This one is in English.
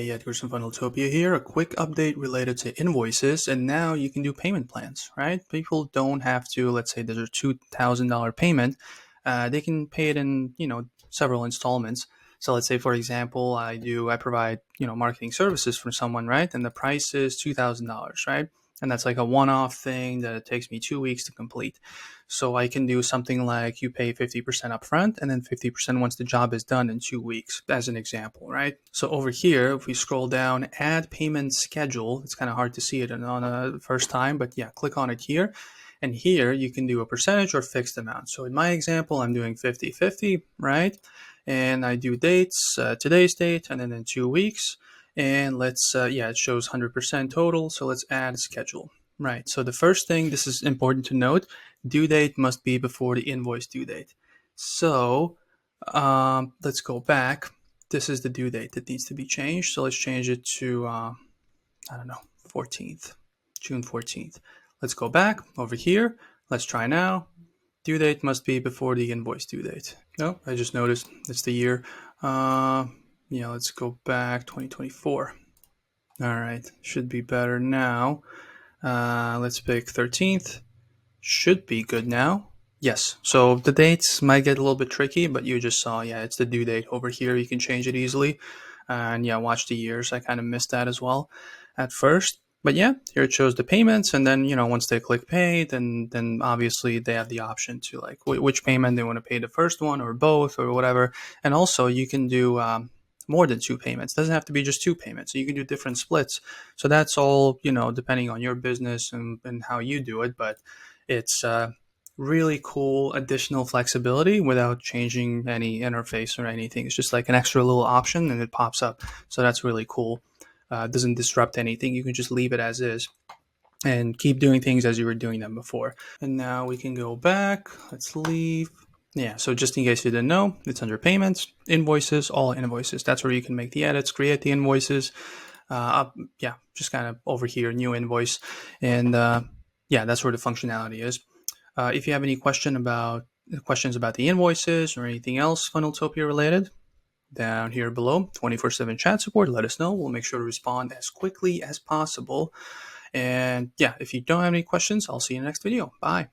Hey, Edgar's from Funneltopia here. A quick update related to invoices, and now you can do payment plans, right? People don't have to, let's say there's a $2,000 payment. They can pay it in, several installments. So let's say, for example, I provide, marketing services for someone, right? And the price is $2,000, right? And that's like a one-off thing that it takes me 2 weeks to complete. So I can do something like you pay 50% upfront and then 50% once the job is done in 2 weeks, as an example, right? So over here, if we scroll down, add payment schedule, it's kind of hard to see it on a first time, but yeah, click on it here. And here you can do a percentage or fixed amount. So in my example, I'm doing 50-50, right? And I do dates, today's date, and then in 2 weeks. And let's, it shows 100% total. So let's add schedule. Right. So the first thing, this is important to note, due date must be before the invoice due date. So let's go back. This is the due date that needs to be changed. So let's change it to, 14th, June 14th. Let's go back over here. Let's try now. Due date must be before the invoice due date. No, I just noticed it's the year. Let's go back 2024. All right, should be better now. Let's pick 13th. Should be good now. Yes, so the dates might get a little bit tricky, but you just saw, it's the due date over here. You can change it easily. And watch the years. I kind of missed that as well at first. But here it shows the payments, and then once they click pay, then obviously they have the option to like which payment they want to pay, the first one or both or whatever. And also you can do more than 2 payments. It doesn't have to be just 2 payments. So you can do different splits. So that's all depending on your business and how you do it. But it's really cool additional flexibility without changing any interface or anything. It's just like an extra little option and it pops up. So that's really cool. Doesn't disrupt anything. You can just leave it as is and keep doing things as you were doing them before. And now we can go back. Let's leave. Yeah, so just in case you didn't know, it's under payments, invoices, all invoices. That's where you can make the edits, create the invoices. Just kind of over here, new invoice. And that's where the functionality is. If you have any questions about the invoices or anything else Funneltopia related, down here below, 24/7 chat support, let us know. We'll make sure to respond as quickly as possible. And if you don't have any questions, I'll see you in the next video. Bye.